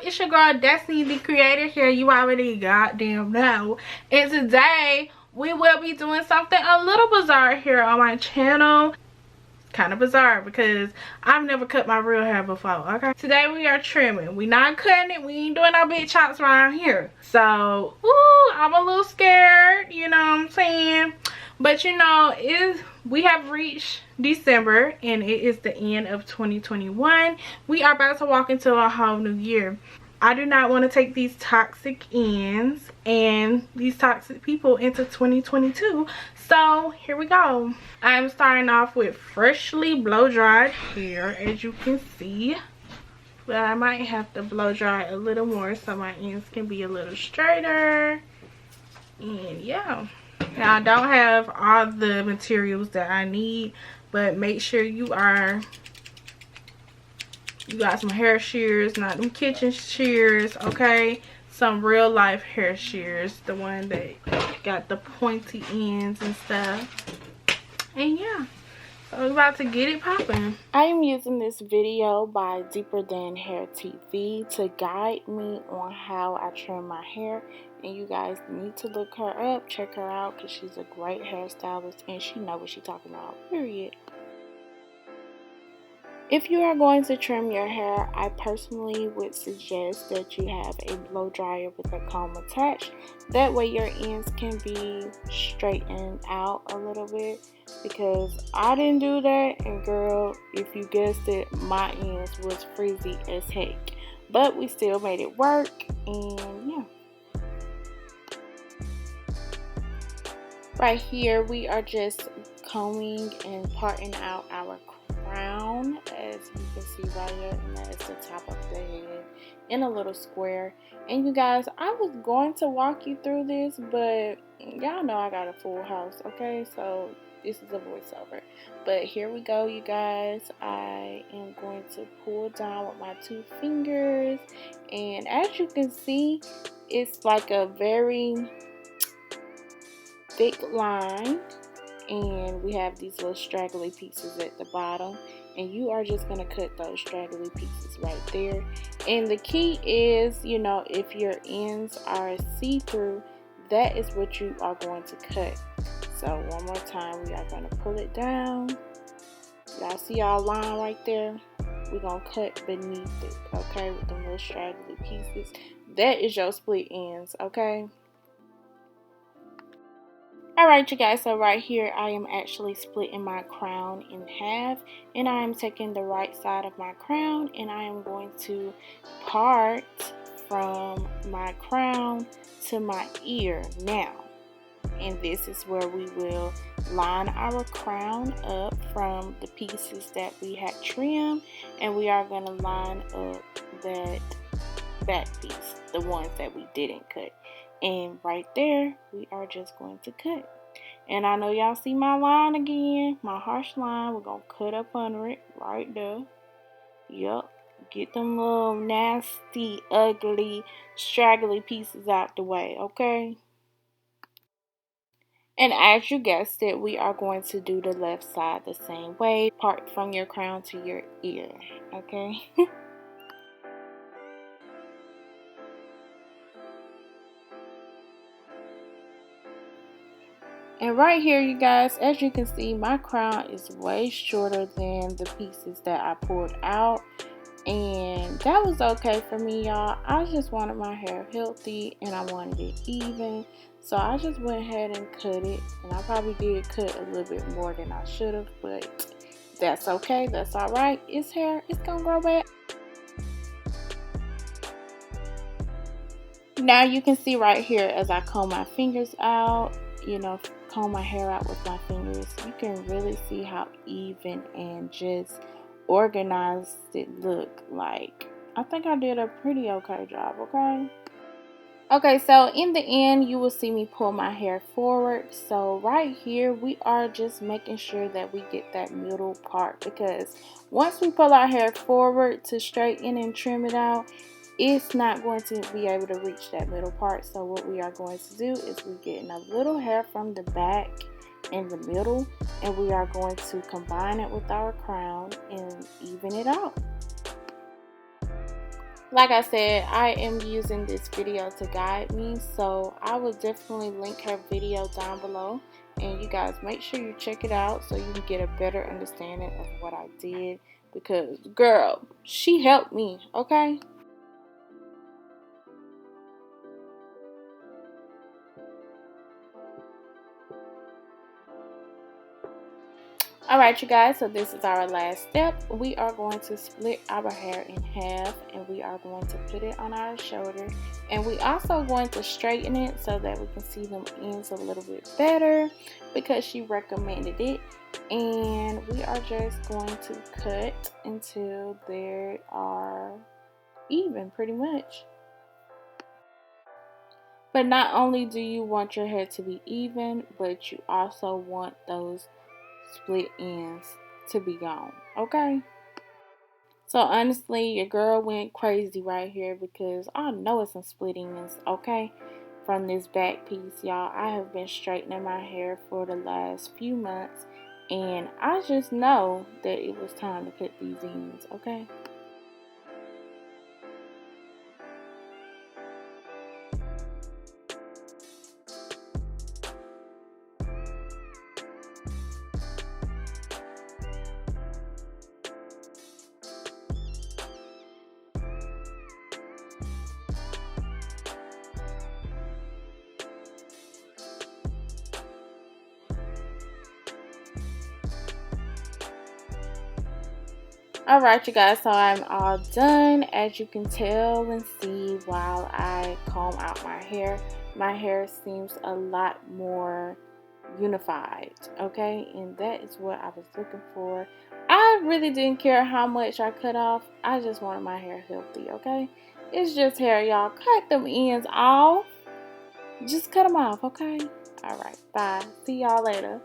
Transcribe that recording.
It's your girl Destiny the Creator here. You already goddamn know. And today we will be doing something a little bizarre here on my channel. Kind of bizarre because I've never cut my real hair before. Okay, today we are trimming. We not cutting it. We ain't doing no big chops around here. So I'm a little scared, you know what I'm saying? But you know, we have reached December and it is the end of 2021. We are about to walk into a whole new year. I do not want to take these toxic ends and these toxic people into 2022. So here we go. I'm starting off with freshly blow dried hair, as you can see. But I might have to blow dry a little more so my ends can be a little straighter. And yeah. Now I don't have all the materials that I need, but make sure you got some hair shears, not them kitchen shears, okay? Some real life hair shears, the one that got the pointy ends and stuff. And yeah, so we're about to get it popping. I am using this video by Deeper Than Hair TV to guide me on how I trim my hair. And you guys need to look her up, check her out, because she's a great hairstylist and she knows what she's talking about, period. If you are going to trim your hair, I personally would suggest that you have a blow dryer with a comb attached. That way your ends can be straightened out a little bit, because I didn't do that, and girl, if you guessed it, my ends was frizzy as heck. But we still made it work, and yeah. Right here, we are just combing and parting out our crown, as you can see right here, and that is the top of the head in a little square. And you guys, I was going to walk you through this, but y'all know I got a full house, okay? So this is a voiceover. But here we go, you guys. I am going to pull down with my 2 fingers, and as you can see, it's like a very thick line, and we have these little straggly pieces at the bottom, and you are just going to cut those straggly pieces right there. And the key is, you know, if your ends are see-through, that is what you are going to cut. So one more time, we are going to pull it down. Y'all see our line right there? We're going to cut beneath it, okay, with the little straggly pieces. That is your split ends, okay? Alright, you guys, so right here I am actually splitting my crown in half, and I am taking the right side of my crown and I am going to part from my crown to my ear now. And this is where we will line our crown up from the pieces that we had trimmed, and we are going to line up that back piece, the ones that we didn't cut. And right there, we are just going to cut. And I know y'all see my line again, my harsh line. We're going to cut up under it right there. Yup. Get them little nasty, ugly, straggly pieces out the way, okay? And as you guessed it, we are going to do the left side the same way. Part from your crown to your ear, okay? And right here, you guys, as you can see, my crown is way shorter than the pieces that I pulled out. And that was okay for me, y'all. I just wanted my hair healthy and I wanted it even. So I just went ahead and cut it. And I probably did cut a little bit more than I should have, but that's okay. That's alright. It's hair. It's gonna grow back. Now you can see right here as I comb my fingers out, you know, comb my hair out with my fingers, you can really see how even and just organized it look. Like, I think I did a pretty okay job, okay? Okay, so in the end, you will see me pull my hair forward. So right here, we are just making sure that we get that middle part, because once we pull our hair forward to straighten and trim it out, it's not going to be able to reach that middle part. So what we are going to do is we're getting a little hair from the back in the middle, and we are going to combine it with our crown and even it out. Like I said, I am using this video to guide me, so I will definitely link her video down below, and you guys make sure you check it out so you can get a better understanding of what I did, because girl, she helped me, okay? Alright you guys, so this is our last step. We are going to split our hair in half, and we are going to put it on our shoulder, and we also going to straighten it so that we can see them ends a little bit better because she recommended it. And we are just going to cut until they are even, pretty much. But not only do you want your hair to be even, but you also want those split ends to be gone, okay? So honestly, your girl went crazy right here because I know it's some split ends, okay? From this back piece, y'all. I have been straightening my hair for the last few months, and I just know that it was time to cut these ends, okay? Alright you guys, so I'm all done. As you can tell and see while I comb out my hair seems a lot more unified, okay? And that is what I was looking for. I really didn't care how much I cut off. I just wanted my hair healthy, okay? It's just hair, y'all. Cut them ends off. Just cut them off, okay? Alright, bye. See y'all later.